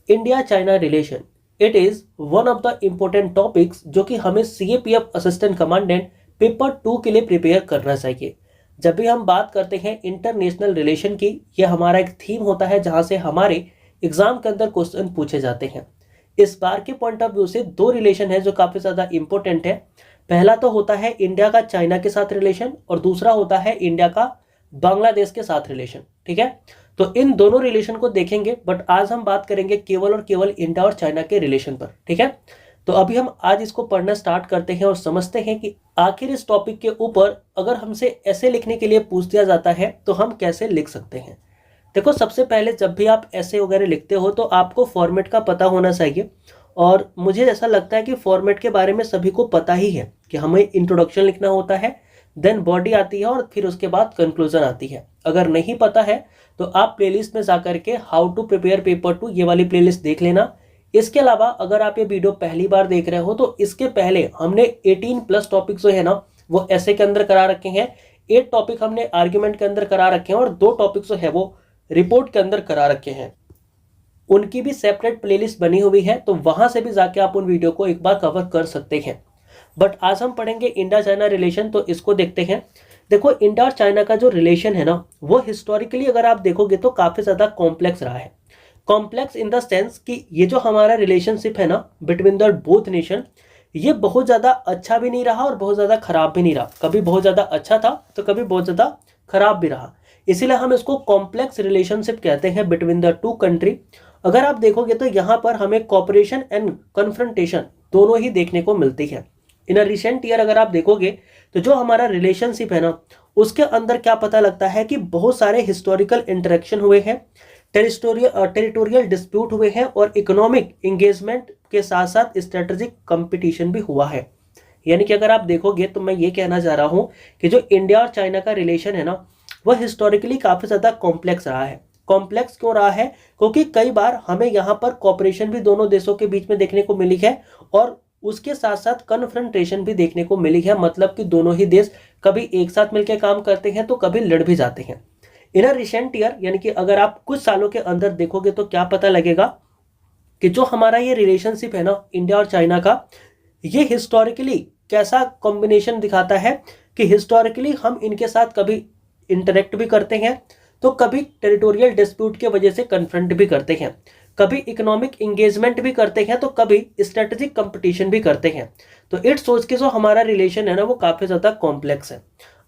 India China relation, it is one of the important topics जो कि हमें CAPF assistant commandant paper 2 के लिए प्रिपेयर करना चाहिए। जब भी हम बात करते हैं इंटरनेशनल रिलेशन की, यह हमारा एक थीम होता है जहां से हमारे एग्जाम के अंदर क्वेश्चन पूछे जाते हैं। इस बार के पॉइंट ऑफ व्यू से दो रिलेशन है जो काफी ज्यादा इंपॉर्टेंट है। पहला तो होता है इंडिया का चाइना के साथ रिलेशन और दूसरा होता है इंडिया का बांग्लादेश के साथ रिलेशन। ठीक है, तो इन दोनों रिलेशन को देखेंगे, बट आज हम बात करेंगे केवल और केवल इंडिया और चाइना के रिलेशन पर। ठीक है, तो अभी हम आज इसको पढ़ना स्टार्ट करते हैं और समझते हैं कि आखिर इस टॉपिक के ऊपर अगर हमसे ऐसे लिखने के लिए पूछ दिया जाता है तो हम कैसे लिख सकते हैं। देखो, सबसे पहले जब भी आप ऐसे वगैरह लिखते हो तो आपको फॉर्मेट का पता होना चाहिए, और मुझे ऐसा लगता है कि फॉर्मेट के बारे में सभी को पता ही है कि हमें इंट्रोडक्शन लिखना होता है, देन बॉडी आती है और फिर उसके बाद कंक्लूजन आती है। अगर नहीं पता है तो आप प्लेलिस्ट में जाकर के हाउ टू प्रिपेयर पेपर 2 ये वाली प्लेलिस्ट देख लेना। इसके अलावा अगर आप ये वीडियो पहली बार देख रहे हो तो इसके पहले हमने 18 प्लस टॉपिक जो है ना वो ऐसे के अंदर करा रखे हैं, 8 टॉपिक हमने आर्ग्यूमेंट के अंदर करा रखे हैं और 2 टॉपिक जो है वो रिपोर्ट के अंदर करा रखे हैं। उनकी भी सेपरेट प्लेलिस्ट बनी हुई है, तो वहां से भी जाके आप उन वीडियो को एक बार कवर कर सकते हैं। बट आज हम पढ़ेंगे इंडिया चाइना रिलेशन, तो इसको देखते हैं। देखो, इंडिया और चाइना का जो रिलेशन है ना वो हिस्टोरिकली अगर आप देखोगे तो काफी ज्यादा कॉम्प्लेक्स रहा है। कॉम्प्लेक्स इन द सेंस कि ये जो हमारा रिलेशनशिप है ना बिटवीन द बोथ नेशन, ये बहुत ज्यादा अच्छा भी नहीं रहा और बहुत ज्यादा खराब भी नहीं रहा। कभी बहुत ज्यादा अच्छा था तो कभी बहुत ज्यादा खराब भी रहा, इसीलिए हम इसको कॉम्प्लेक्स रिलेशनशिप कहते हैं बिटवीन द टू कंट्री। अगर आप देखोगे तो यहाँ पर हमें कॉपरेशन एंड कन्फ्रंटेशन दोनों ही देखने को मिलती है। इन अ रिसेंट ईयर अगर आप देखोगे तो जो हमारा रिलेशनशिप है ना उसके अंदर क्या पता लगता है कि बहुत सारे हिस्टोरिकल इंटरेक्शन हुए हैं, टेरिटोरियल डिस्प्यूट हुए हैं और इकोनॉमिक एंगेजमेंट के साथ साथ स्ट्रेटेजिक कंपटीशन भी हुआ है। यानी कि अगर आप देखोगे तो मैं ये कहना चाह रहा हूं कि जो इंडिया और चाइना का रिलेशन है ना वह हिस्टोरिकली काफी ज्यादा कॉम्प्लेक्स रहा है। कॉम्प्लेक्स क्यों रहा है? क्योंकि कई बार हमें यहाँ पर कॉपरेशन भी दोनों देशों के बीच में देखने को मिली है और उसके साथ साथ कन्फ्रंटेशन भी देखने को मिली है। मतलब कि दोनों ही देश कभी एक साथ मिलकर काम करते हैं तो कभी लड़ भी जाते हैं। इन अ रिसेंट ईयर, यानी कि अगर आप कुछ सालों के अंदर देखोगे तो क्या पता लगेगा कि जो हमारा ये रिलेशनशिप है ना इंडिया और चाइना का, ये हिस्टोरिकली कैसा कॉम्बिनेशन दिखाता है कि हिस्टोरिकली हम इनके साथ कभी इंटरेक्ट भी करते हैं तो कभी टेरिटोरियल डिस्प्यूट के वजह से कन्फ्रंट भी करते हैं, कभी इकोनॉमिक एंगेजमेंट भी करते हैं तो कभी स्ट्रेटेजिक कंपटीशन भी करते हैं। तो इट सोच के जो हमारा रिलेशन है ना वो काफी ज्यादा कॉम्प्लेक्स है।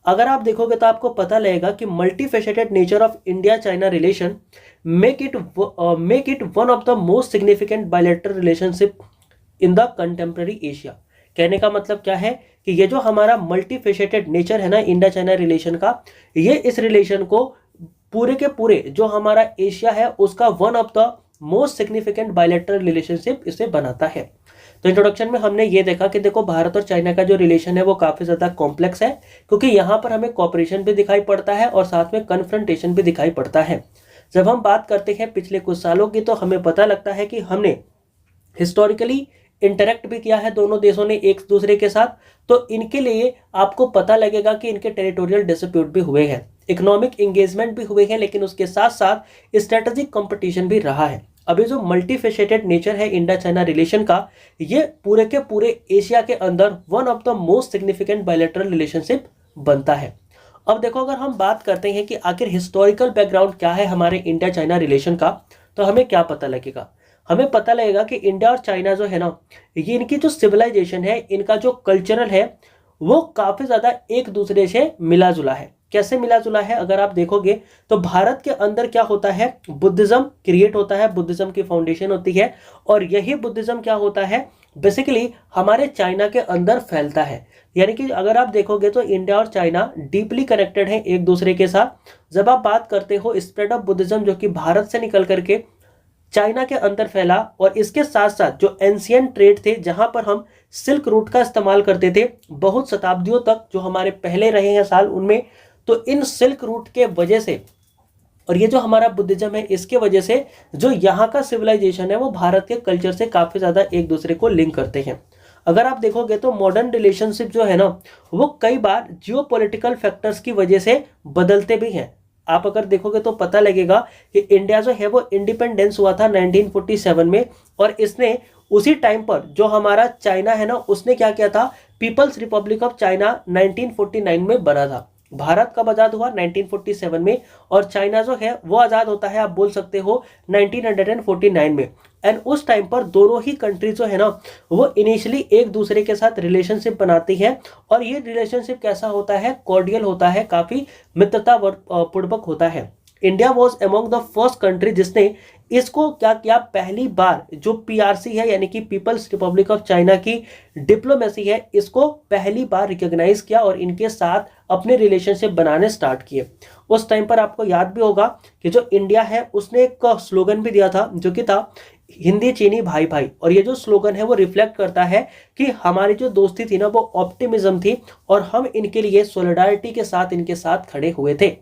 अगर आप देखोगे तो आपको पता लगेगा कि multifaceted nature of India China relation make it one of the most significant bilateral relationship in the contemporary Asia. कहने का मतलब क्या है कि ये जो हमारा मल्टीफेसेटेड नेचर है ना इंडिया चाइना रिलेशन का, ये इस रिलेशन को पूरे के पूरे जो हमारा एशिया है उसका one of the most significant bilateral relationship इसे बनाता है। तो इंट्रोडक्शन में हमने ये देखा कि देखो भारत और चाइना का जो रिलेशन है वो काफी ज्यादा कॉम्प्लेक्स है, क्योंकि यहाँ पर हमें कॉपरेशन भी दिखाई पड़ता है और साथ में कन्फ्रंटेशन भी दिखाई पड़ता है। जब हम बात करते हैं पिछले कुछ सालों की तो हमें पता लगता है कि हमने हिस्टोरिकली इंटरेक्ट भी किया है दोनों देशों ने एक दूसरे के साथ, तो इनके लिए आपको पता लगेगा कि इनके टेरिटोरियल डिस्प्यूट भी हुए हैं, इकोनॉमिक एंगेजमेंट भी हुए हैं, लेकिन उसके साथ साथ स्ट्रेटेजिक कंपटीशन भी रहा है। अभी जो मल्टीफेसेटेड नेचर है इंडिया चाइना रिलेशन का, ये पूरे के पूरे एशिया के अंदर one of the most significant bilateral relationship बनता है। अब देखो, अगर हम बात करते हैं कि आखिर हिस्टोरिकल बैकग्राउंड क्या है हमारे इंडिया चाइना रिलेशन का, तो हमें क्या पता लगेगा? हमें पता लगेगा कि इंडिया और चाइना जो है ना, ये इनकी जो सिविलाइजेशन है, इनका जो कल्चरल है वो काफी ज्यादा एक दूसरे से मिला जुला है। कैसे मिला जुला है? अगर आप देखोगे तो भारत के अंदर क्या होता है, बुद्धिज्म क्रिएट होता है, बुद्धिज्म की फाउंडेशन होती है, और यही बुद्धिज्म क्या होता है बेसिकली हमारे चाइना के अंदर फैलता है। यानी कि अगर आप देखोगे तो इंडिया और चाइना डीपली कनेक्टेड है एक दूसरे के साथ। जब आप बात करते हो स्प्रेड ऑफ बुद्धिज्म जो कि भारत से निकल करके चाइना के अंदर फैला, और इसके साथ साथ जो एंशियंट ट्रेड थे जहां पर हम सिल्क रूट का इस्तेमाल करते थे बहुत शताब्दियों तक, जो हमारे पहले रहे हैं साल उनमें, तो इन सिल्क रूट के वजह से और ये जो हमारा बुद्धिज्म है इसके वजह से जो यहाँ का सिविलाइजेशन है वो भारत के कल्चर से काफी ज्यादा एक दूसरे को लिंक करते हैं। अगर आप देखोगे तो मॉडर्न रिलेशनशिप जो है ना वो कई बार जियोपॉलिटिकल फैक्टर्स की वजह से बदलते भी हैं। आप अगर देखोगे तो पता लगेगा कि इंडिया जो है वो इंडिपेंडेंस हुआ था 1947 में, और इसने उसी टाइम पर जो हमारा चाइना है ना, उसने क्या किया था, पीपल्स रिपब्लिक ऑफ चाइना 1949 में बना था। भारत कब आजाद हुआ, 1947 में, और चाइना जो है वो आजाद होता है, आप बोल सकते हो 1949 में। एंड उस टाइम पर दोनों ही कंट्री जो है ना, वो इनिशियली एक दूसरे के साथ रिलेशनशिप बनाती है, और ये रिलेशनशिप कैसा होता है, कॉर्डियल होता है, काफी मित्रता पूर्वक होता है। India was among the first country जिसने इसको क्या किया, पहली बार जो पीआरसी है यानी कि पीपल्स रिपब्लिक ऑफ चाइना की डिप्लोमेसी है, इसको पहली बार रिकॉग्नाइज किया और इनके साथ अपने रिलेशनशिप बनाने स्टार्ट किए। उस टाइम पर आपको याद भी होगा कि जो इंडिया है उसने एक स्लोगन भी दिया था, जो कि था हिंदी चीनी भाई भाई, और ये जो स्लोगन है वो रिफ्लेक्ट करता है कि हमारी जो दोस्ती थी ना वो ऑप्टिमिज्म थी, और हम इनके लिए सोलिडारिटी के साथ इनके साथ खड़े हुए थे।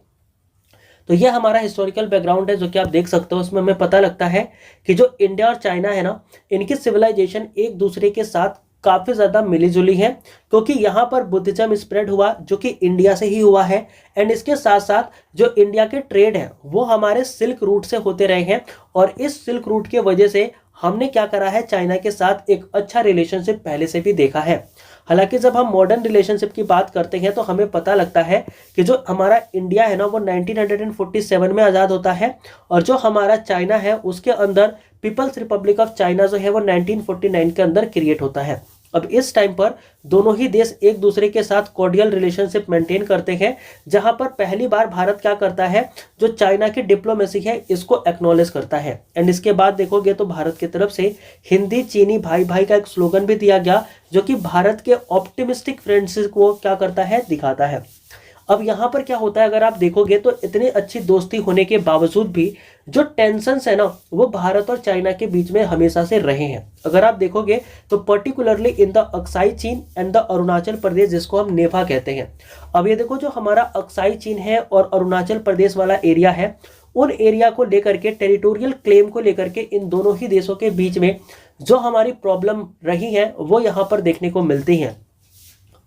तो ये हमारा हिस्टोरिकल बैकग्राउंड है जो कि आप देख सकते हो। उसमें हमें पता लगता है कि जो इंडिया और चाइना है ना, इनकी सिविलाइजेशन एक दूसरे के साथ काफी ज्यादा मिली जुली है, क्योंकि यहाँ पर बुद्धिज्म स्प्रेड हुआ जो कि इंडिया से ही हुआ है। एंड इसके साथ साथ जो इंडिया के ट्रेड है वो हमारे सिल्क रूट से होते रहे हैं, और इस सिल्क रूट के वजह से हमने क्या करा है, चाइना के साथ एक अच्छा रिलेशनशिप पहले से भी देखा है। हालांकि जब हम मॉडर्न रिलेशनशिप की बात करते हैं तो हमें पता लगता है कि जो हमारा इंडिया है ना वो 1947 में आज़ाद होता है, और जो हमारा चाइना है उसके अंदर पीपल्स रिपब्लिक ऑफ चाइना जो है वो 1949 के अंदर क्रिएट होता है। अब इस टाइम पर दोनों ही देश एक दूसरे के साथ कॉर्डियल रिलेशनशिप मेंटेन करते हैं, जहां पर पहली बार भारत क्या करता है, जो चाइना की डिप्लोमेसी है इसको एक्नॉलेज करता है। एंड इसके बाद देखोगे तो भारत की तरफ से हिंदी चीनी भाई भाई का एक स्लोगन भी दिया गया, जो कि भारत के ऑप्टिमिस्टिक फ्रेंडशिप को क्या करता है, दिखाता है। अब यहाँ पर क्या होता है, अगर आप देखोगे तो इतनी अच्छी दोस्ती होने के बावजूद भी जो टेंशन्स है ना वो भारत और चाइना के बीच में हमेशा से रहे हैं। अगर आप देखोगे तो पर्टिकुलरली इन द अक्साई चीन एंड द अरुणाचल प्रदेश, जिसको हम नेफा कहते हैं। अब ये देखो, जो हमारा अक्साई चीन है और अरुणाचल प्रदेश वाला एरिया है, उन एरिया को लेकर के, टेरिटोरियल क्लेम को लेकर के इन दोनों ही देशों के बीच में जो हमारी प्रॉब्लम रही है वो यहाँ पर देखने को मिलती है।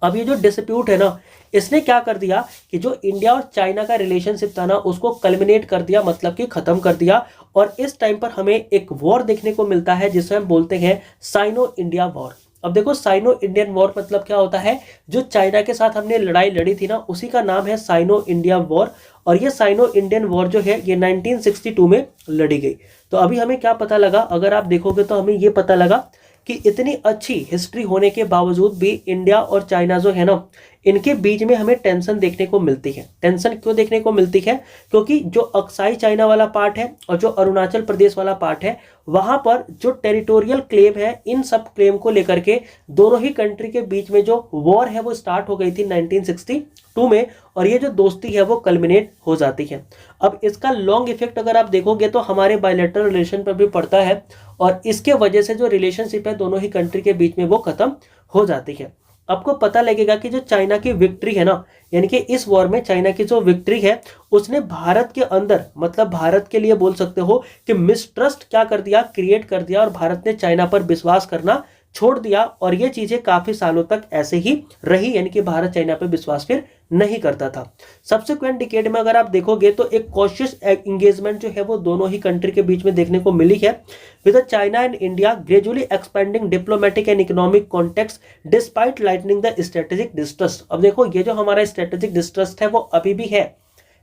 अब ये जो डिस्प्यूट है ना, इसने क्या कर दिया कि जो इंडिया और चाइना का रिलेशनशिप था ना उसको कल्मिनेट कर दिया, मतलब कि खत्म कर दिया। और इस टाइम पर हमें एक वॉर देखने को मिलता है जिसे हम बोलते हैं साइनो इंडिया वॉर। अब देखो, साइनो इंडियन वॉर मतलब क्या होता है, जो चाइना के साथ हमने लड़ाई लड़ी थी ना उसी का नाम है साइनो इंडिया वॉर। और ये साइनो इंडियन वॉर जो है ये 1962 में लड़ी गई। तो अभी हमें क्या पता लगा, अगर आप देखोगे तो हमें ये पता लगा कि इतनी अच्छी हिस्ट्री होने के बावजूद भी इंडिया और चाइना जो है ना, इनके बीच में हमें टेंशन देखने को मिलती है। टेंशन क्यों देखने को मिलती है, क्योंकि जो अक्साई चाइना वाला पार्ट है और जो अरुणाचल प्रदेश वाला पार्ट है, वहां पर जो टेरिटोरियल क्लेम है, इन सब क्लेम को लेकर के दोनों ही कंट्री के बीच में जो वॉर है वो स्टार्ट हो गई थी 1962 में, और ये जो दोस्ती है वो कल्मिनेट हो जाती है। अब इसका लॉन्ग इफेक्ट अगर आप देखोगे तो हमारे बायलैटरल रिलेशन पर भी पड़ता है, और इसके वजह से जो रिलेशनशिप है दोनों ही कंट्री के बीच में वो खत्म हो जाती है। आपको पता लगेगा कि जो चाइना की विक्ट्री है ना, यानी कि इस वॉर में चाइना की जो विक्ट्री है उसने भारत के अंदर, मतलब भारत के लिए बोल सकते हो कि मिसट्रस्ट क्या कर दिया, क्रिएट कर दिया, और भारत ने चाइना पर विश्वास करना छोड़ दिया। और ये चीजें काफी सालों तक ऐसे ही रही, यानी कि भारत चाइना पर विश्वास फिर नहीं करता था। सब्सिक्वेंट डिकेड में अगर आप देखोगे तो एक कॉशियस एंगेजमेंट जो है वो दोनों ही कंट्री के बीच में देखने को मिली है, with China and India gradually expanding diplomatic and economic context despite lightning the strategic distrust. अब देखो, ये जो हमारा स्ट्रेटेजिक डिस्ट्रस्ट है वो अभी भी है।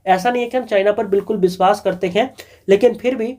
ऐसा नहीं है कि हम चाइना पर बिल्कुल विश्वास करते हैं, लेकिन फिर भी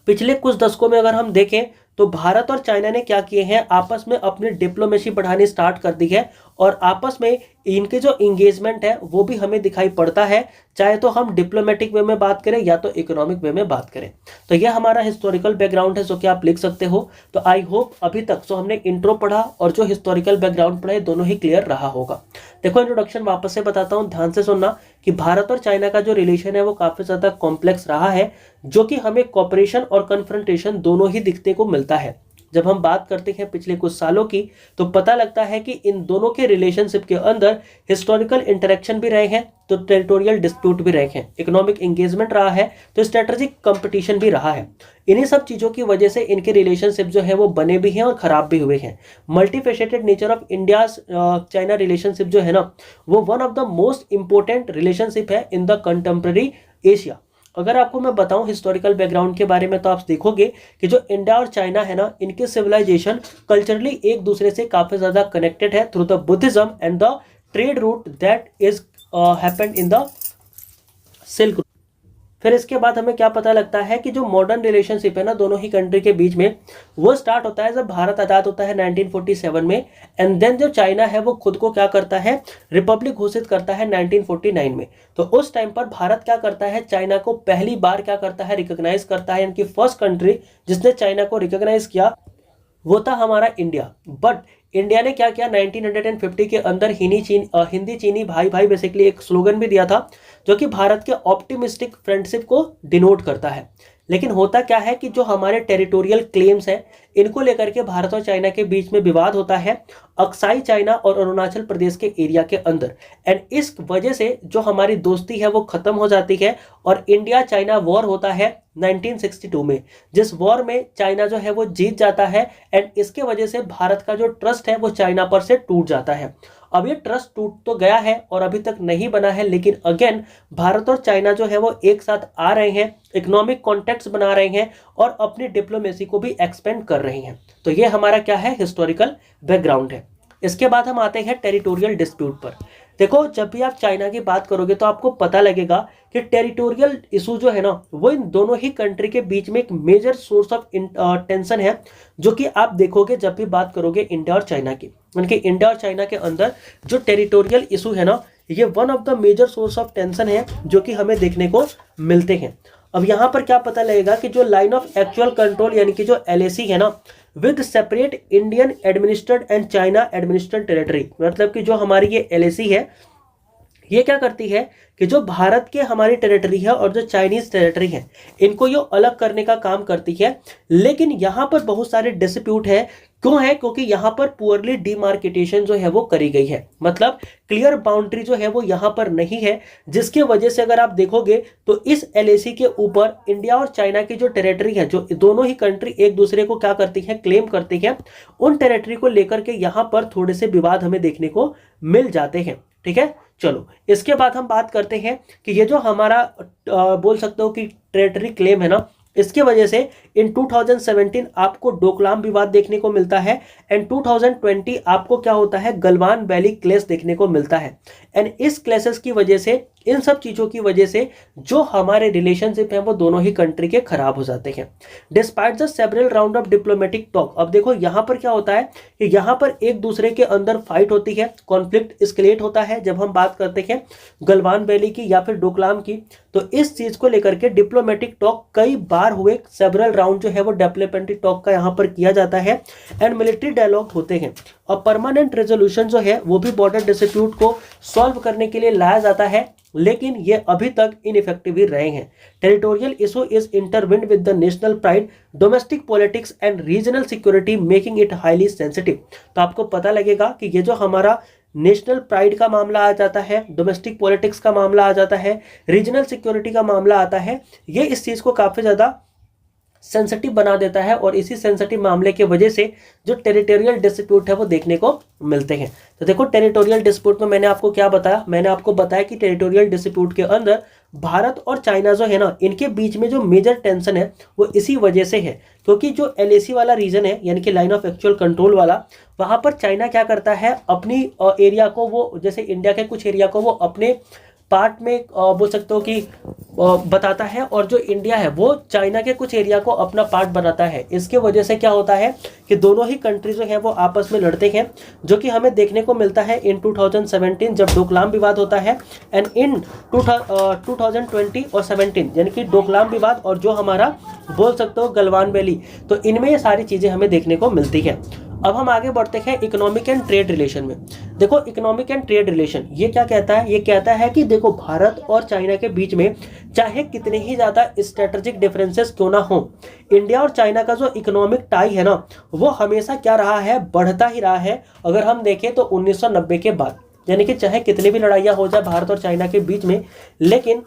पिछले कुछ दशकों में अगर हम देखें तो भारत और चाइना ने क्या किए हैं, आपस में अपनी डिप्लोमेसी बढ़ानी स्टार्ट कर दी है, और आपस में इनके जो इंगेजमेंट है वो भी हमें दिखाई पड़ता है, चाहे तो हम डिप्लोमेटिक वे में बात करें या तो इकोनॉमिक वे में बात करें। तो यह हमारा हिस्टोरिकल बैकग्राउंड है जो कि आप लिख सकते हो। तो आई होप अभी तक जो हमने इंट्रो पढ़ा और जो हिस्टोरिकल बैकग्राउंड पढ़ा दोनों ही क्लियर रहा होगा। देखो, इंट्रोडक्शन वापस से बताता हूँ, ध्यान से सुनना कि भारत और चाइना का जो रिलेशन है वो काफी ज्यादा कॉम्प्लेक्स रहा है, जो कि हमें कॉपरेशन और कन्फ्रंटेशन दोनों ही दिखने को मिलता है। जब हम बात करते हैं पिछले कुछ सालों की तो पता लगता है कि इन दोनों के रिलेशनशिप के अंदर हिस्टोरिकल इंटरेक्शन भी रहे हैं, तो टेरिटोरियल डिस्प्यूट भी रहे हैं, इकोनॉमिक एंगेजमेंट रहा है, तो स्ट्रेटेजिक कंपटीशन भी रहा है। इन्हीं सब चीजों की वजह से इनके रिलेशनशिप जो है वो बने भी हैं और खराब भी हुए हैं। Multifaceted nature of India China relationship जो है ना, वो one of the most important relationship है इन द कंटेम्प्रेरी एशिया। अगर आपको मैं बताऊं हिस्टोरिकल बैकग्राउंड के बारे में, तो आप देखोगे कि जो इंडिया और चाइना है ना, इनके सिविलाइजेशन कल्चरली एक दूसरे से काफी ज्यादा कनेक्टेड है through the Buddhism and the trade route that is happened in the silk. फिर इसके बाद हमें क्या पता लगता है कि जो मॉडर्न रिलेशनशिप है ना दोनों ही कंट्री के बीच में, वो स्टार्ट होता है जब भारत आजाद होता है 1947 में, एंड देन जो चाइना है वो खुद को क्या करता है, रिपब्लिक घोषित करता है 1949 में। तो उस टाइम पर भारत क्या करता है, चाइना को पहली बार क्या करता है, रिकॉग्नाइज करता है। इनकी फर्स्ट कंट्री जिसने चाइना को रिकॉग्नाइज किया वो था हमारा इंडिया। बट इंडिया ने क्या किया, 1950 के अंदर हिंदी चीनी भाई भाई बेसिकली एक स्लोगन भी दिया था, जो कि भारत के ऑप्टिमिस्टिक फ्रेंडशिप को डिनोट करता है। लेकिन होता क्या है कि जो हमारे टेरिटोरियल क्लेम्स हैं, इनको लेकर के भारत और चाइना के बीच में विवाद होता है अक्साई चाइना और अरुणाचल प्रदेश के एरिया के अंदर। एंड इस वजह से जो हमारी दोस्ती है वो खत्म हो जाती है और इंडिया चाइना वॉर होता है 1962 में, जिस वॉर में चाइना जो है वो जीत जाता है। एंड इसके वजह से भारत का जो ट्रस्ट है वो चाइना पर से टूट जाता है। अब ये ट्रस्ट टूट तो गया है और अभी तक नहीं बना है, लेकिन अगेन भारत और चाइना जो है वो एक साथ आ रहे हैं, इकोनॉमिक कॉन्टेक्ट्स बना रहे हैं और अपनी डिप्लोमेसी को भी एक्सपेंड कर रहे हैं। तो ये हमारा क्या है, हिस्टोरिकल बैकग्राउंड है। इसके बाद हम आते हैं टेरिटोरियल डिस्प्यूट पर। देखो, जब भी आप चाइना की बात करोगे तो आपको पता लगेगा कि टेरिटोरियल इशू जो है ना वो इन दोनों ही कंट्री के बीच में एक मेजर सोर्स ऑफ टेंशन है, जो कि आप देखोगे जब भी बात करोगे इंडिया और चाइना की। उनके इंडिया और चाइना के अंदर जो टेरिटोरियल इशू है ना, ये one of the major source of tension है जो कि हमें देखने को मिलते हैं। अब यहाँ पर क्या पता लगेगा कि जो लाइन ऑफ एक्चुअल कंट्रोल यानी कि जो LAC है ना, with separate Indian administered and China administered territory, मतलब कि जो हमारी ये LAC है ये क्या करती है कि जो भारत के हमारी टेरिटरी है और जो चाइनीज टेरिटरी है इनको ये अलग करने का काम करती है। लेकिन यहाँ पर बहुत सारे डिस्प्यूट है। क्यों है? क्योंकि यहाँ पर पुअरली डिमार्केटेशन जो है वो करी गई है, मतलब क्लियर बाउंड्री जो है वो यहाँ पर नहीं है, जिसके वजह से अगर आप देखोगे तो इस LAC के ऊपर इंडिया और चाइना की जो टेरिटरी है, जो दोनों ही कंट्री एक दूसरे को क्या करती है, क्लेम करती है, उन टेरिटरी को लेकर के यहाँ पर थोड़े से विवाद हमें देखने को मिल जाते हैं। ठीक है, चलो इसके बाद हम बात करते हैं कि ये जो हमारा बोल सकते हो कि टेरिटरी क्लेम है ना, इसके वजह से इन 2017 आपको डोकलाम विवाद देखने को मिलता है एंड 2020 आपको क्या होता है, गलवान वैली क्लेश देखने को मिलता है। एंड इस क्लेसेस की वजह से, इन सब चीजों की वजह से जो हमारे रिलेशनशिप है वो दोनों ही कंट्री के खराब हो जाते हैं despite the several round of diplomatic talk. अब देखो यहाँ पर क्या होता है कि यहाँ पर एक दूसरे के अंदर फाइट होती है, कॉन्फ्लिक्ट एस्केलेट होता है। जब हम बात करते हैं गलवान वैली की या फिर डोकलाम की, तो इस चीज को लेकर के डिप्लोमेटिक टॉक कई बार हुए, सेवरल राउंड जो है वो डिप्लोमेटिक टॉक का यहाँ पर किया जाता है एंड मिलिट्री डायलॉग होते हैं। और परमानेंट रेजोल्यूशन जो है वो भी बॉर्डर डिस्प्यूट को सॉल्व करने के लिए लाया जाता है, लेकिन ये अभी तक इनइफेक्टिव ही रहे हैं। Territorial issue is intertwined with the national pride, domestic politics and regional security making it highly sensitive. तो आपको पता लगेगा कि ये जो हमारा नेशनल प्राइड का मामला आ जाता है, डोमेस्टिक पॉलिटिक्स का मामला आ जाता है, रीजनल सिक्योरिटी का मामला आता है, ये इस चीज को काफी ज्यादा सेंसिटिव बना देता है और इसी सेंसिटिव मामले की वजह से जो टेरिटोरियल डिस्प्यूट है वो देखने को मिलते हैं। तो देखो, टेरिटोरियल डिस्प्यूट में मैंने आपको क्या बताया, मैंने आपको बताया कि टेरिटोरियल डिस्प्यूट के अंदर भारत और चाइना जो है ना, इनके बीच में जो मेजर टेंशन है वो इसी वजह से है, क्योंकि जो LAC वाला रीजन है यानी कि लाइन ऑफ एक्चुअल कंट्रोल वाला, वहां पर चाइना क्या करता है, अपनी एरिया को वो, जैसे इंडिया के कुछ एरिया को वो अपने पार्ट में बोल सकते हो कि बताता है, और जो इंडिया है वो चाइना के कुछ एरिया को अपना पार्ट बनाता है। इसके वजह से क्या होता है कि दोनों ही कंट्री जो है वो आपस में लड़ते हैं, जो कि हमें देखने को मिलता है इन 2017 जब डोकलाम विवाद होता है एंड इन 2020 और 17 यानी कि डोकलाम विवाद और जो हमारा बोल सकते हो गलवान वैली, तो इनमें ये सारी चीजें हमें देखने को मिलती है। अब हम आगे बढ़ते हैं इकोनॉमिक एंड ट्रेड रिलेशन में। देखो, इकोनॉमिक एंड ट्रेड रिलेशन ये क्या कहता है, ये कहता है कि देखो, भारत और चाइना के बीच में चाहे कितने ही ज्यादा स्ट्रेटेजिक डिफरेंसेस क्यों ना हो, इंडिया और चाइना का जो इकोनॉमिक टाई है ना वो हमेशा क्या रहा है, बढ़ता ही रहा है। अगर हम देखें तो 1990 के बाद, यानी कि चाहे कितनी भी लड़ाइयाँ हो जाए भारत और चाइना के बीच में, लेकिन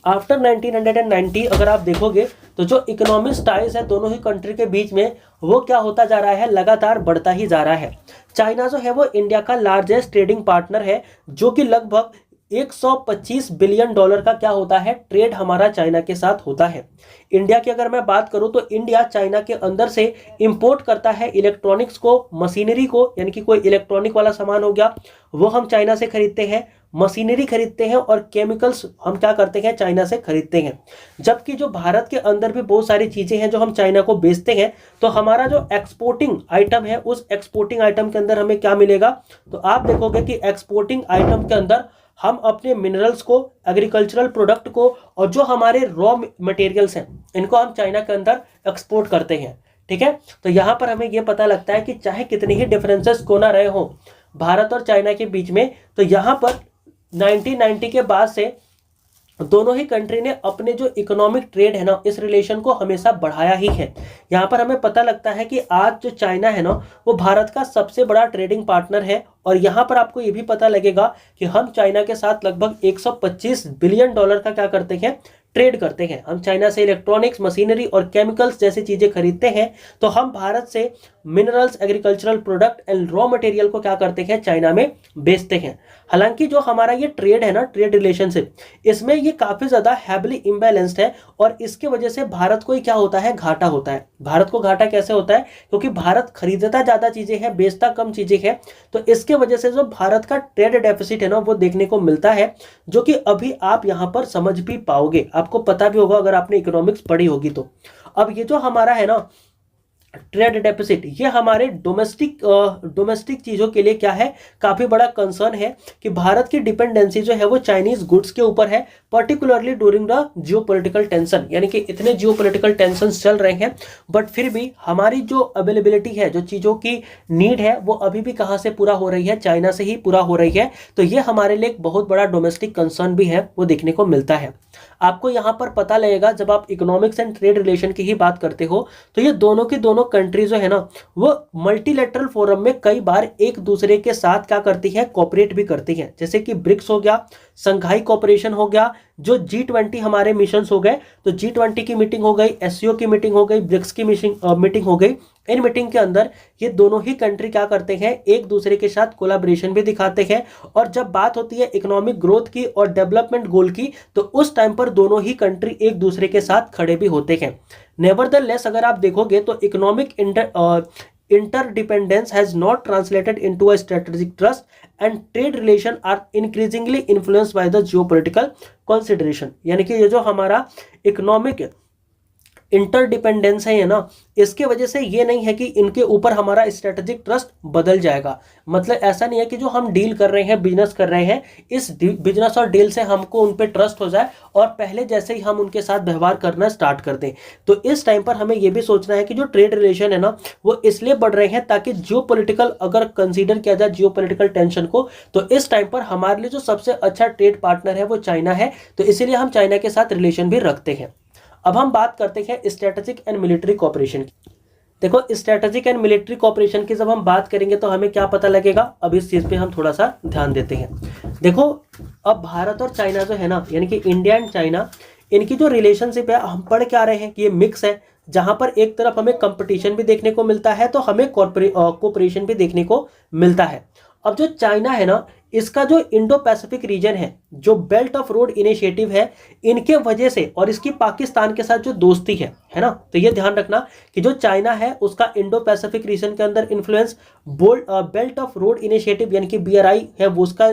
आफ्टर 1990 अगर आप देखोगे तो जो इकोनॉमिक टाइज है दोनों ही कंट्री के बीच में वो क्या होता जा रहा है, लगातार बढ़ता ही जा रहा है। चाइना जो है वो इंडिया का लार्जेस्ट ट्रेडिंग पार्टनर है, जो कि लगभग 125 बिलियन डॉलर का क्या होता है, ट्रेड हमारा चाइना के साथ होता है। इंडिया की अगर मैं बात करूं तो इंडिया चाइना के अंदर से इंपोर्ट करता है इलेक्ट्रॉनिक्स को, मशीनरी को, यानी कि कोई इलेक्ट्रॉनिक वाला सामान हो गया वो हम चाइना से खरीदते हैं, मशीनरी खरीदते हैं, और केमिकल्स हम क्या करते हैं, चाइना से खरीदते हैं। जबकि जो भारत के अंदर भी बहुत सारी चीजें हैं जो हम चाइना को बेचते हैं, तो हमारा जो एक्सपोर्टिंग आइटम है उस एक्सपोर्टिंग आइटम के अंदर हमें क्या मिलेगा, तो आप देखोगे कि एक्सपोर्टिंग आइटम के अंदर हम अपने मिनरल्स को, एग्रीकल्चरल प्रोडक्ट को, और जो हमारे रॉ मटेरियल्स हैं इनको हम चाइना के अंदर एक्सपोर्ट करते हैं। ठीक है, तो यहां पर हमें यह पता लगता है कि चाहे कितने ही डिफरेंसेस को ना रहे हो भारत और चाइना के बीच में, तो यहां पर 1990 के बाद से दोनों ही कंट्री ने अपने जो इकोनॉमिक ट्रेड है ना, इस रिलेशन को हमेशा बढ़ाया ही है। यहाँ पर हमें पता लगता है कि आज जो चाइना है ना वो भारत का सबसे बड़ा ट्रेडिंग पार्टनर है, और यहाँ पर आपको ये भी पता लगेगा कि हम चाइना के साथ लगभग 125 बिलियन डॉलर का क्या करते हैं, ट्रेड करते हैं। हम चाइना से इलेक्ट्रॉनिक्स, मशीनरी और केमिकल्स जैसी चीजें खरीदते हैं, तो हम भारत से minerals, agricultural product and raw material को क्या करते हैं, चाइना में बेचते हैं। हालांकि जो हमारा ये ट्रेड है ना, ट्रेड रिलेशनशिप, इसमें ये काफी ज्यादा हैविली इम्बैलेंस्ड है, और इसके वजह से भारत को ही क्या होता है, घाटा होता है। भारत को घाटा कैसे होता है, क्योंकि भारत खरीदता ज्यादा चीजें हैं, बेचता कम चीजें हैं, तो इसके वजह से जो भारत का ट्रेड डेफिसिट है ना वो देखने को मिलता है, जो कि अभी आप यहां पर समझ भी पाओगे, आपको पता भी होगा अगर आपने इकोनॉमिक्स पढ़ी होगी तो। अब ये जो हमारा है ना ट्रेड डेफिसिट, ये हमारे डोमेस्टिक चीजों के लिए क्या है, काफी बड़ा कंसर्न है कि भारत की डिपेंडेंसी जो है वो चाइनीज गुड्स के ऊपर है, particularly during the geopolitical tension. यानी कि इतने जियोपॉलिटिकल टेंशन चल रहे हैं, बट फिर भी हमारी जो अवेलेबिलिटी है, जो चीजों की नीड है, वो अभी भी कहां से पूरा हो रही है, चाइना से ही पूरा हो रही है। तो ये हमारे लिए एक बहुत बड़ा डोमेस्टिक कंसर्न भी है, वो देखने को मिलता है। आपको यहां पर पता लगेगा जब आप इकोनॉमिक्स एंड ट्रेड रिलेशन की ही बात करते हो, तो ये दोनों की दोनों कंट्री जो है ना वो मल्टीलेटरल फोरम में कई बार एक दूसरे के साथ क्या करती है, कोऑपरेट भी करती है। जैसे कि ब्रिक्स हो गया, संघाई कोऑपरेशन हो गया, जो G20 हमारे मिशंस हो गए, तो G20 की मीटिंग हो गई, SCO की मीटिंग हो गई, ब्रिक्स की मीटिंग हो गई। इन मीटिंग के अंदर ये दोनों ही कंट्री क्या करते हैं, एक दूसरे के साथ कोलैबोरेशन भी दिखाते हैं, और जब बात होती है इकोनॉमिक ग्रोथ की और डेवलपमेंट गोल की, तो उस टाइम पर दोनों ही कंट्री एक दूसरे के साथ खड़े भी होते हैं। नेवरदलेस अगर आप देखोगे तो economic interdependence has not translated into a strategic trust, and trade relation are increasingly influenced by the geopolitical consideration। यानी कि ये जो हमारा इकोनॉमिक इंटरडिपेंडेंस है ना, इसके वजह से ये नहीं है कि इनके ऊपर हमारा स्ट्रेटेजिक ट्रस्ट बदल जाएगा। मतलब ऐसा नहीं है कि जो हम डील कर रहे हैं, बिजनेस कर रहे हैं, इस बिजनेस और डील से हमको उन पे ट्रस्ट हो जाए और पहले जैसे ही हम उनके साथ व्यवहार करना स्टार्ट कर दें। तो इस टाइम पर हमें ये भी सोचना है कि जो ट्रेड रिलेशन है ना वो इसलिए बढ़ रहे हैं ताकि जियोपॉलिटिकल अगर कंसीडर किया जाए जियोपॉलिटिकल टेंशन को, तो इस टाइम पर हमारे लिए जो सबसे अच्छा ट्रेड पार्टनर है वो चाइना है, तो इसीलिए हम चाइना के साथ रिलेशन भी रखते हैं। अब हम बात करते हैं स्ट्रेटेजिक एंड मिलिट्री कोऑपरेशन की। देखो स्ट्रेटेजिक एंड मिलिट्री कोऑपरेशन की जब हम बात करेंगे तो हमें क्या पता लगेगा, अब इस चीज पे हम थोड़ा सा ध्यान देते हैं। देखो अब भारत और चाइना जो है ना, यानी कि इंडिया एंड चाइना, इनकी जो रिलेशनशिप है हम पढ़ क्या रहे हैं कि ये मिक्स है, जहां पर एक तरफ हमें कंपटीशन भी देखने को मिलता है तो हमें कोऑपरेशन भी देखने को मिलता है। अब जो चाइना है ना, इसका जो इंडो पैसिफिक रीजन है, जो बेल्ट ऑफ रोड इनिशिएटिव है, इनके वजह से और इसकी पाकिस्तान के साथ जो दोस्ती है ना, तो ये ध्यान रखना कि जो चाइना है उसका इंडो पैसिफिक रीजन के अंदर influence, belt of road initiative यानी कि BRI है वो उसका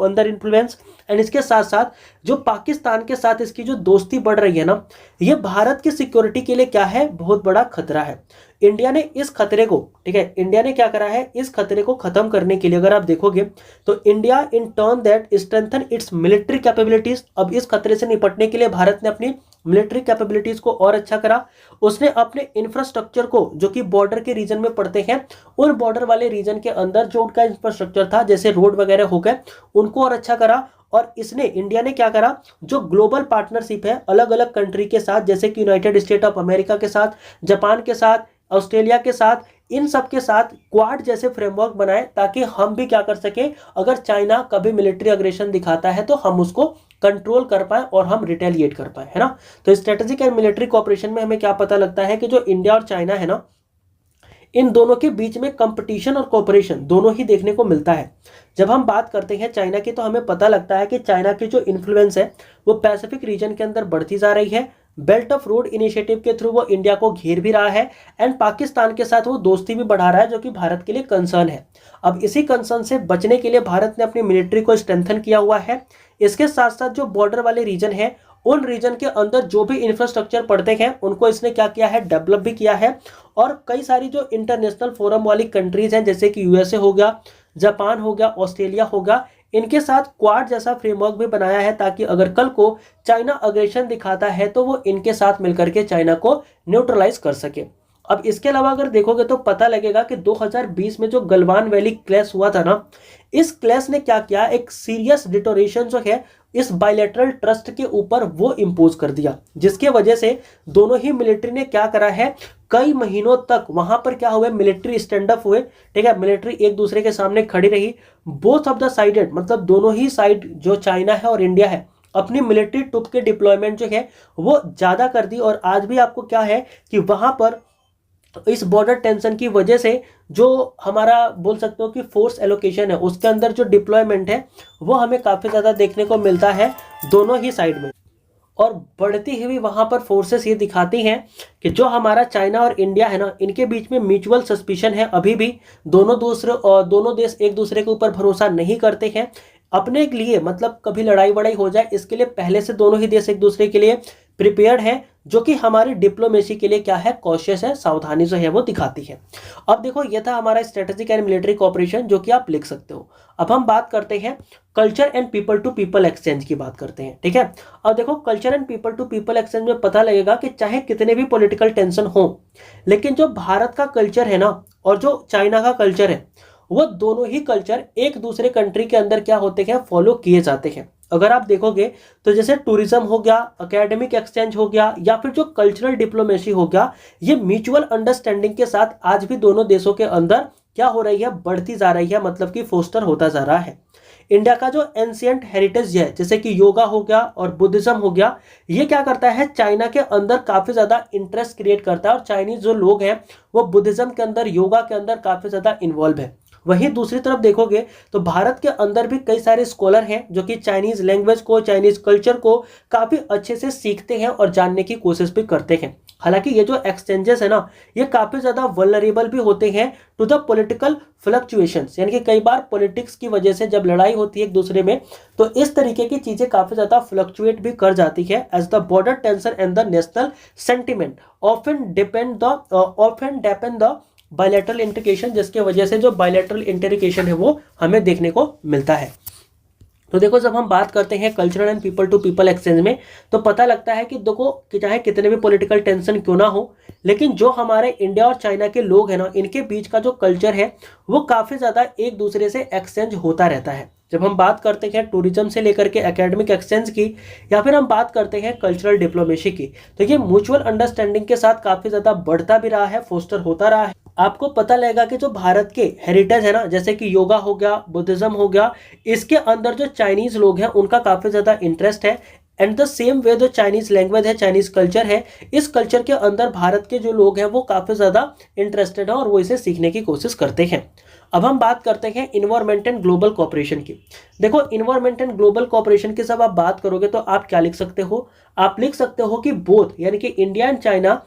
अंदर इन्फ्लुएंस, एंड इसके साथ साथ जो पाकिस्तान के साथ इसकी जो दोस्ती बढ़ रही है ना, ये भारत की सिक्योरिटी के लिए क्या है, बहुत बड़ा खतरा है। इंडिया ने इस खतरे को, ठीक है, इंडिया ने क्या करा है, इस खतरे को खत्म करने के लिए अगर आप देखोगे तो India in turn that strengthen it's military capabilities. अब इस खतरे से निपटने के लिए भारत ने अपनी मिलिट्री कैपेबिलिटीज को और अच्छा करा। उसने अपने इंफ्रास्ट्रक्चर को, जो कि बॉर्डर के रीजन में पड़ते हैं, उन बॉर्डर वाले रीजन के अंदर जो उनका इंफ्रास्ट्रक्चर था, जैसे रोड वगैरह हो गए, उनको और अच्छा करा। और इसने, इंडिया ने क्या करा, जो ग्लोबल पार्टनरशिप है अलग अलग कंट्री के साथ, जैसे कि यूनाइटेड स्टेट ऑफ अमेरिका के साथ, जापान के साथ, ऑस्ट्रेलिया के साथ, इन सब के साथ क्वाड जैसे फ्रेमवर्क बनाए, ताकि हम भी क्या कर सके, अगर चाइना कभी मिलिट्री अग्रेशन दिखाता है तो हम उसको कंट्रोल कर पाए और हम रिटेलिएट कर पाए, है ना। तो स्ट्रेटेजिक एंड मिलिट्री कोऑपरेशन में हमें क्या पता लगता है कि जो इंडिया और चाइना है ना, इन दोनों के बीच में कंपटीशन और कोऑपरेशन दोनों ही देखने को मिलता है। जब हम बात करते हैं चाइना की, तो हमें पता लगता है कि चाइना की जो इन्फ्लुएंस है वो पैसिफिक रीजन के अंदर बढ़ती जा रही है। बेल्ट ऑफ रोड इनिशिएटिव के थ्रू वो इंडिया को घेर भी रहा है एंड पाकिस्तान के साथ वो दोस्ती भी बढ़ा रहा है, जो कि भारत के लिए कंसर्न है। अब इसी कंसर्न से बचने के लिए भारत ने अपनी मिलिट्री को स्ट्रेंथन किया हुआ है। इसके साथ साथ जो बॉर्डर वाले रीजन है, उन रीजन के अंदर जो भी इंफ्रास्ट्रक्चर पड़ते हैं उनको इसने क्या किया है, डेवलप भी किया है। और कई सारी जो इंटरनेशनल फोरम वाली कंट्रीज हैं, जैसे कि यूएसए हो गया, जापान हो गया, ऑस्ट्रेलिया हो गया, इनके साथ क्वाड जैसा फ्रेमवर्क भी बनाया है, ताकि अगर कल को चाइना अग्रेशन दिखाता है तो वो इनके साथ मिलकर के चाइना को न्यूट्रलाइज कर सके। अब इसके अलावा अगर देखोगे तो पता लगेगा कि 2020 में जो गलवान वैली क्लैश हुआ था ना, इस क्लैश ने क्या किया, एक सीरियस डिटोरेशन जो है इस बायलैटरल ट्रस्ट के ऊपर वो इंपोज कर दिया, जिसके वजह से दोनों ही मिलिट्री ने क्या करा है, कई महीनों तक वहां पर क्या हुए, मिलिट्री स्टैंड अप हुए। ठीक है, मिलिट्री एक दूसरे के सामने खड़ी रही। बोथ ऑफ द साइडेड, मतलब दोनों ही साइड, जो चाइना है और इंडिया है, अपनी मिलिट्री ट्रूप के डिप्लॉयमेंट जो है वो ज्यादा कर दी। और आज भी आपको क्या है कि वहां पर इस बॉर्डर टेंशन की वजह से जो हमारा बोल सकते हो कि फोर्स एलोकेशन है, उसके अंदर जो डिप्लॉयमेंट है वो हमें काफी ज्यादा देखने को मिलता है दोनों ही साइड में। और बढ़ती हुई वहां पर फोर्सेस ये दिखाती हैं कि जो हमारा चाइना और इंडिया है ना, इनके बीच में म्यूचुअल सस्पिशन है। अभी भी दोनों देश एक दूसरे के ऊपर भरोसा नहीं करते हैं अपने के लिए, मतलब कभी लड़ाई वड़ाई हो जाए इसके लिए पहले से दोनों ही देश एक दूसरे के लिए प्रिपेयर्ड है, जो कि हमारी डिप्लोमेसी के लिए क्या है, कॉशियस है, सावधानी जो है वो दिखाती है। अब देखो, ये था हमारा स्ट्रेटेजिक एंड मिलिट्री कोऑपरेशन, जो कि आप लिख सकते हो। अब हम बात करते हैं culture and people to people exchange की बात करते हैं। ठीक है, अब देखो, culture and people to people exchange में पता लगेगा कि चाहे कितने भी पॉलिटिकल टेंशन हो, लेकिन जो भारत का कल्चर है ना और जो चाइना का कल्चर है, वो दोनों ही कल्चर एक दूसरे कंट्री के अंदर क्या होते हैं, फॉलो किए जाते हैं। अगर आप देखोगे तो जैसे टूरिज्म हो गया, एकेडमिक एक्सचेंज हो गया, या फिर जो कल्चरल डिप्लोमेसी हो गया, ये म्यूचुअल अंडरस्टैंडिंग के साथ आज भी दोनों देशों के अंदर क्या हो रही है, बढ़ती जा रही है, मतलब कि फोस्टर होता जा रहा है। इंडिया का जो एंशियंट हेरिटेज है, जैसे कि योगा हो गया और बुद्धिज्म हो गया, ये क्या करता है, चाइना के अंदर काफी ज्यादा इंटरेस्ट क्रिएट करता है। और चाइनीज जो लोग हैं वो बुद्धिज्म के अंदर, योगा के अंदर काफी ज्यादा इन्वॉल्व है। वहीं दूसरी तरफ देखोगे तो भारत के अंदर भी कई सारे स्कॉलर हैं जो कि चाइनीज लैंग्वेज को, चाइनीज कल्चर को काफी अच्छे से सीखते हैं और जानने की कोशिश भी करते हैं। हालांकि ये जो एक्सचेंजेस है ना, ये काफी ज्यादा वल्नरेबल भी होते हैं टू द पॉलिटिकल फ्लक्चुएशंस, यानी कि कई बार पॉलिटिक्स की वजह से जब लड़ाई होती है एक दूसरे में, तो इस तरीके की चीजें काफी ज्यादा फ्लक्चुएट भी कर जाती है। As the border tension and the national sentiment often depend the bilateral integration, जिसके वजह से जो बायलैटरल इंटीग्रेशन है वो हमें देखने को मिलता है। तो देखो, जब हम बात करते हैं cultural and people to people exchange में, तो पता लगता है कि देखो कि चाहे कितने भी पॉलिटिकल टेंशन क्यों ना हो, लेकिन जो हमारे इंडिया और चाइना के लोग हैं ना, इनके बीच का जो कल्चर है वो काफी ज्यादा एक दूसरे से एक्सचेंज होता रहता है। जब हम बात करते हैं टूरिज्म से लेकर के एकेडमिक एक्सचेंज की, या फिर हम बात करते हैं कल्चरल डिप्लोमेसी की, तो ये म्यूचुअल अंडरस्टैंडिंग के साथ काफी ज्यादा बढ़ता भी रहा है, फोस्टर होता रहा है। आपको पता लगेगा कि जो भारत के हेरिटेज है ना, जैसे कि योगा हो गया, बुद्धिज्म हो गया, इसके अंदर जो चाइनीज लोग हैं उनका काफी ज्यादा इंटरेस्ट है। एंड द सेम वे जो चाइनीज लैंग्वेज है, चाइनीज कल्चर है, इस कल्चर के अंदर भारत के जो लोग हैं वो काफी ज्यादा इंटरेस्टेड है और वो इसे सीखने की कोशिश करते हैं। अब हम बात करते हैं इन्वायरमेंट एंड ग्लोबल कोऑपरेशन की। देखो, इन्वायरमेंट एंड ग्लोबल कोऑपरेशन की जब आप बात करोगे तो आप क्या लिख सकते हो, आप लिख सकते हो कि बोथ, यानी कि इंडिया एंड चाइना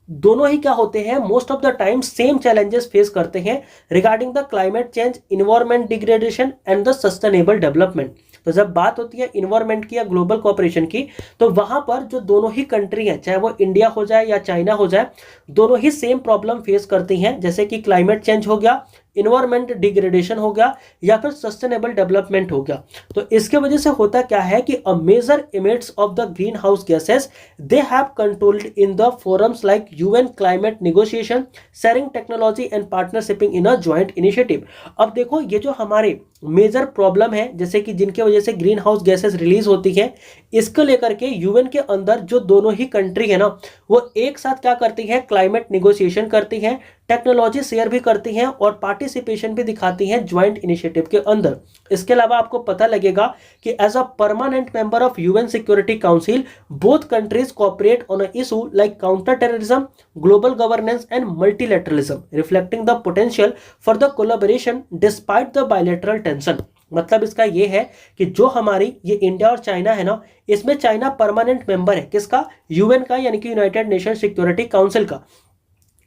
दोनों ही क्या होते हैं, most of the time same challenges face करते हैं regarding the climate change, environment degradation and the sustainable development. तो जब बात होती है इन्वायरमेंट की या ग्लोबल कोऑपरेशन की, तो वहां पर जो दोनों ही कंट्री हैं, चाहे वो इंडिया हो जाए या चाइना हो जाए, दोनों ही सेम प्रॉब्लम फेस करती हैं, जैसे कि क्लाइमेट चेंज हो गया, इन्वायरमेंट डिग्रेडेशन हो गया, या फिर सस्टेनेबल डेवलपमेंट हो गया। तो इसके वजह से होता क्या है कि a major emits of the greenhouse gases they have controlled in the forums like UN climate negotiation, sharing technology and partnershiping in a joint initiative. अब देखो, ये जो हमारे मेजर प्रॉब्लम है, जैसे कि जिनके वजह से ग्रीन हाउस गैसेस रिलीज होती है, इसको लेकर के यूएन के अंदर जो दोनों ही कंट्री है ना, वो एक साथ क्या करती है, क्लाइमेट नेगोशिएशन करती है, टेक्नोलॉजी शेयर भी करती हैं और पार्टिसिपेशन भी दिखाती हैं ज्वाइंट इनिशिएटिव के अंदर। इसके अलावा आपको पता लगेगा कि as a permanent member of UN security council both countries cooperate on a issue like counter terrorism, global governance and multilateralism, reflecting the potential for the collaboration despite the bilateral tension. मतलब इसका ये है कि जो हमारी ये India और China है ना, इसमें चाइना परमानेंट मेंबर है किसका, यूएन का, यानी कि यूनाइटेड नेशन सिक्योरिटी काउंसिल का।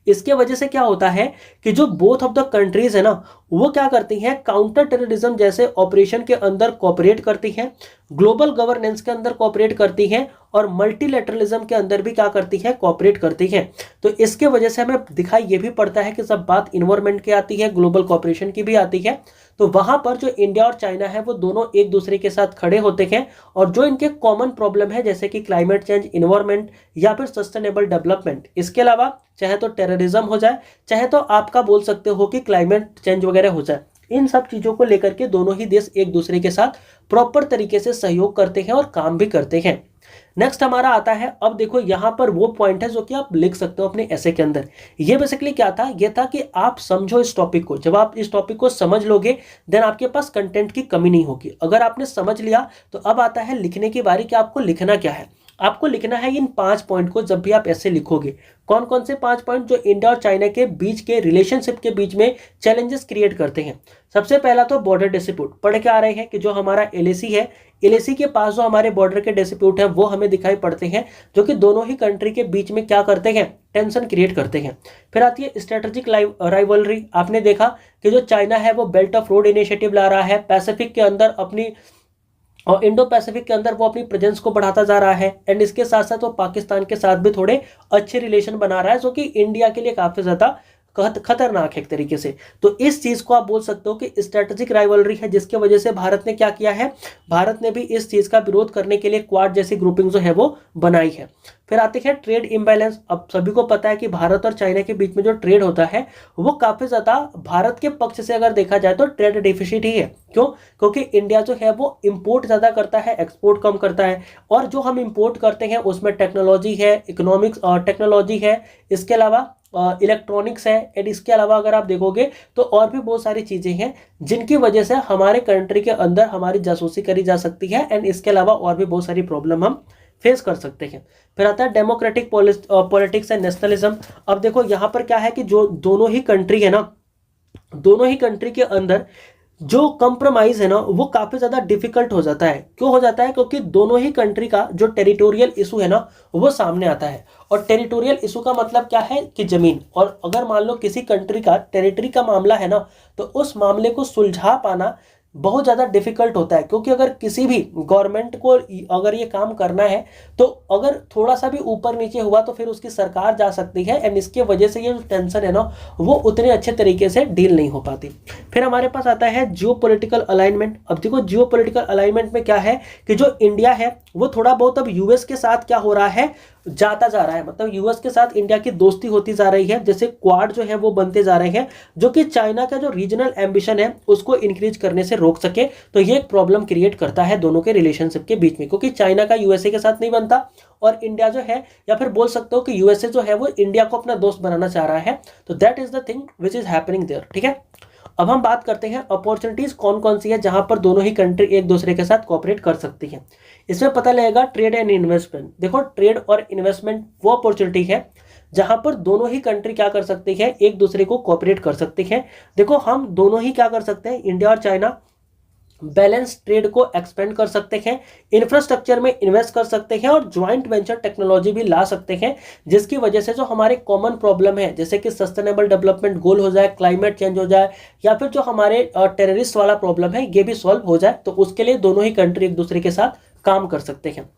इसके वजह से क्या होता है कि जो बोथ ऑफ द कंट्रीज है ना, वो क्या करती हैं, काउंटर टेररिज्म जैसे ऑपरेशन के अंदर कोऑपरेट करती हैं, ग्लोबल गवर्नेंस के अंदर कोऑपरेट करती हैं और मल्टीलैटरलिज्म के अंदर भी क्या करती है, कोऑपरेट करती हैं। तो इसके वजह से हमें दिखाई ये भी पड़ता है कि जब बात इन्वायरमेंट की आती है, ग्लोबल कोऑपरेशन की भी आती है, तो वहां पर जो इंडिया और चाइना है वो दोनों एक दूसरे के साथ खड़े होते हैं और जो इनके कॉमन प्रॉब्लम है जैसे कि क्लाइमेट चेंज, इन्वायरमेंट या फिर सस्टेनेबल डेवलपमेंट, इसके अलावा चाहे तो टेररिज्म हो जाए, चाहे तो आपका बोल सकते हो कि क्लाइमेट चेंज वगैरह हो जाए, इन सब चीजों को लेकर के दोनों ही देश एक दूसरे के साथ प्रॉपर तरीके से सहयोग करते हैं और काम भी करते हैं। नेक्स्ट हमारा आता है, अब देखो यहां पर वो पॉइंट है जो कि आप लिख सकते हो अपने ऐसे के अंदर। ये बेसिकली क्या था, ये था कि आप समझो इस टॉपिक को, जब आप इस टॉपिक को समझ लोगे देन आपके पास कंटेंट की कमी नहीं होगी। अगर आपने समझ लिया तो अब आता है लिखने की बारी कि आपको लिखना क्या है। आपको लिखना है इन 5 पॉइंट को जब भी आप ऐसे लिखोगे। कौन कौन से 5 पॉइंट जो इंडिया और चाइना के बीच के रिलेशनशिप के बीच में चैलेंजेस क्रिएट करते हैं। सबसे पहला तो बॉर्डर डिस्प्यूट, पढ़ के आ रहे हैं कि जो हमारा एलएसी है, एलएसी के पास जो हमारे बॉर्डर के डिस्प्यूट है वो हमें दिखाई पड़ते हैं, जो कि दोनों ही कंट्री के बीच में क्या करते हैं, टेंशन क्रिएट करते हैं। फिर आती है स्ट्रेटेजिक राइवलरी। आपने देखा कि जो चाइना है वो बेल्ट ऑफ रोड इनिशिएटिव ला रहा है, पैसिफिक के अंदर अपनी और इंडो पैसिफिक के अंदर वो अपनी प्रेजेंस को बढ़ाता जा रहा है एंड इसके साथ साथ वो पाकिस्तान के साथ भी थोड़े अच्छे रिलेशन बना रहा है, जो कि इंडिया के लिए काफी ज्यादा खतरनाक है एक तरीके से। तो इस चीज को आप बोल सकते हो कि स्ट्रेटेजिक राइवलरी है, जिसके वजह से भारत ने क्या किया है, भारत ने भी इस चीज का विरोध करने के लिए क्वाड जैसी ग्रुपिंग जो है वो बनाई है। फिर आते हैं ट्रेड इम्बैलेंस। अब सभी को पता है कि भारत और चाइना के बीच में जो ट्रेड होता है वो काफी ज्यादा भारत के पक्ष से अगर देखा जाए तो ट्रेड डिफिसिट ही है। क्यों? क्योंकि इंडिया जो है वो इंपोर्ट ज्यादा करता है, एक्सपोर्ट कम करता है, और जो हम इंपोर्ट करते हैं उसमें टेक्नोलॉजी है, इकोनॉमिक्स और टेक्नोलॉजी है, इसके अलावा इलेक्ट्रॉनिक्स है, एंड इसके अलावा अगर आप देखोगे तो और भी बहुत सारी चीजें हैं जिनकी वजह से हमारे कंट्री के अंदर हमारी जासूसी करी जा सकती है, एंड इसके अलावा और भी बहुत सारी प्रॉब्लम हम फेस कर सकते हैं। फिर आता है डेमोक्रेटिक पॉलिटिक्स एंड नेशनलिज्म। अब देखो यहाँ पर क्या है कि जो दोनों ही कंट्री है ना, दोनों ही कंट्री के अंदर जो कंप्रोमाइज है ना वो काफी ज्यादा डिफिकल्ट हो जाता है। क्यों हो जाता है? क्योंकि दोनों ही कंट्री का जो टेरिटोरियल इशू है ना वो सामने आता है, और टेरिटोरियल इशू का मतलब क्या है कि जमीन। और अगर मान लो किसी कंट्री का टेरिटरी का मामला है ना, तो उस मामले को सुलझा पाना बहुत ज़्यादा डिफिकल्ट होता है, क्योंकि अगर किसी भी गवर्नमेंट को अगर ये काम करना है तो अगर थोड़ा सा भी ऊपर नीचे हुआ तो फिर उसकी सरकार जा सकती है, एंड इसके वजह से ये जो टेंशन है ना वो उतने अच्छे तरीके से डील नहीं हो पाती। फिर हमारे पास आता है जियोपॉलिटिकल अलाइनमेंट। अब देखो जियोपॉलिटिकल अलाइनमेंट में क्या है कि जो इंडिया है वो थोड़ा बहुत अब यूएस के साथ क्या हो रहा है, जाता जा रहा है। मतलब यूएस के साथ इंडिया की दोस्ती होती जा रही है, जैसे क्वाड जो है वो बनते जा रहे हैं, जो कि चाइना का जो रीजनल एम्बिशन है उसको इंक्रीज करने से रोक सके। तो ये एक प्रॉब्लम क्रिएट करता है दोनों के रिलेशनशिप के बीच में, क्योंकि चाइना का यूएसए के साथ नहीं बनता और इंडिया जो है, या फिर बोल सकते हो कि यूएसए जो है वो इंडिया को अपना दोस्त बनाना चाह रहा है। तो that is the thing which is happening there. ठीक है, अब हम बात करते हैं अपॉर्चुनिटीज कौन कौन सी है जहां पर दोनों ही कंट्री एक दूसरे के साथ कोऑपरेट कर सकती है। इसमें पता लगेगा ट्रेड एंड इन्वेस्टमेंट। देखो ट्रेड और इन्वेस्टमेंट वो अपॉर्चुनिटी है जहां पर दोनों ही कंट्री क्या कर सकती है, एक दूसरे को कोऑपरेट कर सकती है। देखो हम दोनों ही क्या कर सकते हैं, इंडिया और चाइना बैलेंस ट्रेड को एक्सपेंड कर सकते हैं, इंफ्रास्ट्रक्चर में इन्वेस्ट कर सकते हैं और ज्वाइंट वेंचर टेक्नोलॉजी भी ला सकते हैं, जिसकी वजह से जो हमारे कॉमन प्रॉब्लम है जैसे कि सस्टेनेबल डेवलपमेंट गोल हो जाए, क्लाइमेट चेंज हो जाए, या फिर जो हमारे टेररिस्ट वाला प्रॉब्लम है ये भी सॉल्व हो जाए, तो उसके लिए दोनों ही कंट्री एक दूसरे के साथ काम कर सकते हैं।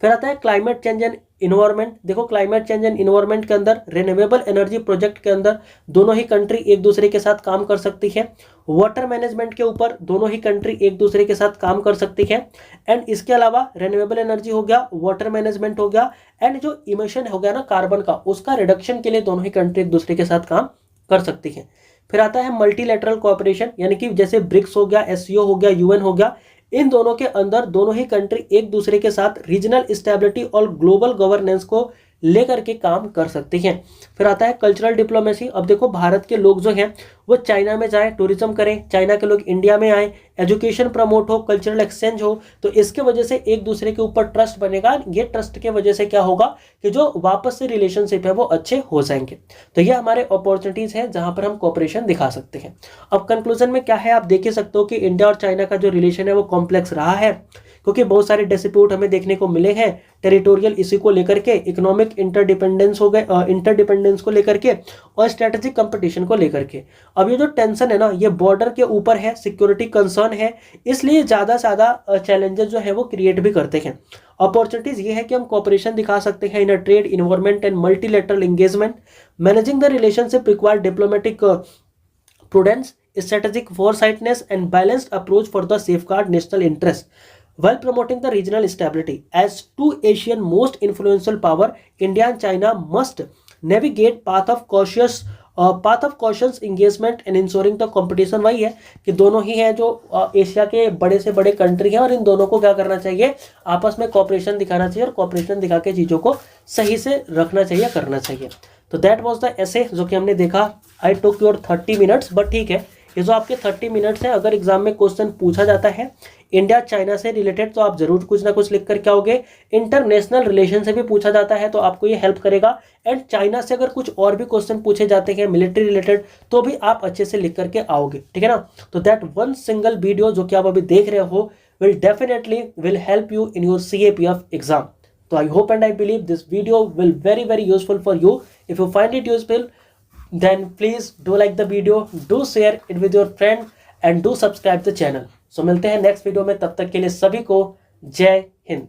फिर आता है क्लाइमेट चेंज एंड इन्वायरमेंट। देखो क्लाइमेट चेंज एंड इन्वायरमेंट के अंदर रिन्यूएबल एनर्जी प्रोजेक्ट के अंदर दोनों ही कंट्री एक दूसरे के साथ काम कर सकती है। वाटर मैनेजमेंट के ऊपर दोनों ही कंट्री एक दूसरे के साथ काम कर सकती है। एंड इसके अलावा रिन्यूएबल एनर्जी हो गया, वाटर मैनेजमेंट हो गया, एंड जो इमिशन हो गया ना कार्बन का, उसका रिडक्शन के लिए दोनों ही कंट्री एक दूसरे के साथ काम कर सकती है। फिर आता है मल्टीलैटरल कोऑपरेशन, यानी कि जैसे ब्रिक्स हो गया, एससीओ हो गया, यूएन हो गया, इन दोनों के अंदर दोनों ही कंट्री एक दूसरे के साथ रीजनल स्टेबिलिटी और ग्लोबल गवर्नेंस को लेकर के काम कर सकते हैं। फिर आता है कल्चरल डिप्लोमेसी। अब देखो भारत के लोग जो हैं वो चाइना में जाएं, टूरिज्म करें, चाइना के लोग इंडिया में आए, एजुकेशन प्रमोट हो, कल्चरल एक्सचेंज हो, तो इसके वजह से एक दूसरे के ऊपर ट्रस्ट बनेगा। ये ट्रस्ट के वजह से क्या होगा कि जो वापस से रिलेशनशिप है वो अच्छे हो जाएंगे। तो ये हमारे अपॉर्चुनिटीज हैं जहां पर हम कोऑपरेशन दिखा सकते हैं। अब कंक्लूजन में क्या है, आप देख ही सकते हो कि इंडिया और चाइना का जो रिलेशन है वो कॉम्प्लेक्स रहा है, क्योंकि बहुत सारे डिस्प्यूट हमें देखने को मिले हैं टेरिटोरियल इश्यू को लेकर के, इकोनॉमिक इंटरडिपेंडेंस हो गए, इंटरडिपेंडेंस को लेकर के, और स्ट्रेटेजिक कंपटीशन को लेकर के। अब ये जो टेंशन है ना, ये बॉर्डर के ऊपर है, सिक्योरिटी कंसर्न है, इसलिए ज़्यादा से ज़्यादा चैलेंजेस जो है वो क्रिएट भी करते हैं। अपॉर्चुनिटीज ये है कि हम कोऑपरेशन दिखा सकते हैं in a trade, environment and multilateral engagement. Managing the relationship require diplomatic prudence, strategic foresightness, and balanced approach for the safeguard national interest while promoting the regional stability. As two Asian most influential power, India and China must navigate path of cautious engagement and ensuring the competition। वही है कि दोनों ही हैं जो Asia के बड़े से बड़े कंट्री हैं, और इन दोनों को क्या करना चाहिए, आपस में कॉपरेशन दिखाना चाहिए, और कॉपरेशन दिखा के चीज़ों को सही से रखना चाहिए, करना चाहिए। तो दैट वाज द ऐसे जो कि हमने देखा। आई टुक योर 30 मिनट्स, बट ठीक है, ये जो आपके 30 मिनट्स हैं, अगर एग्जाम में क्वेश्चन पूछा जाता है इंडिया चाइना से रिलेटेड तो आप जरूर कुछ ना कुछ लिख कर के आओगे। इंटरनेशनल रिलेशन से भी पूछा जाता है तो आपको ये हेल्प करेगा। एंड चाइना से अगर कुछ और भी क्वेश्चन पूछे जाते हैं मिलिट्री रिलेटेड तो भी आप अच्छे से लिख करके आओगे, ठीक है ना। तो दैट वन सिंगल वीडियो जो कि आप अभी देख रहे हो will definitely will help you in your CAPF exam. So I hope and I believe this video will very useful for you. If you find it useful, then please do like the video, do share it with your friend and do subscribe the channel. So मिलते हैं next video में, तब तक के लिए सभी को जय हिंद।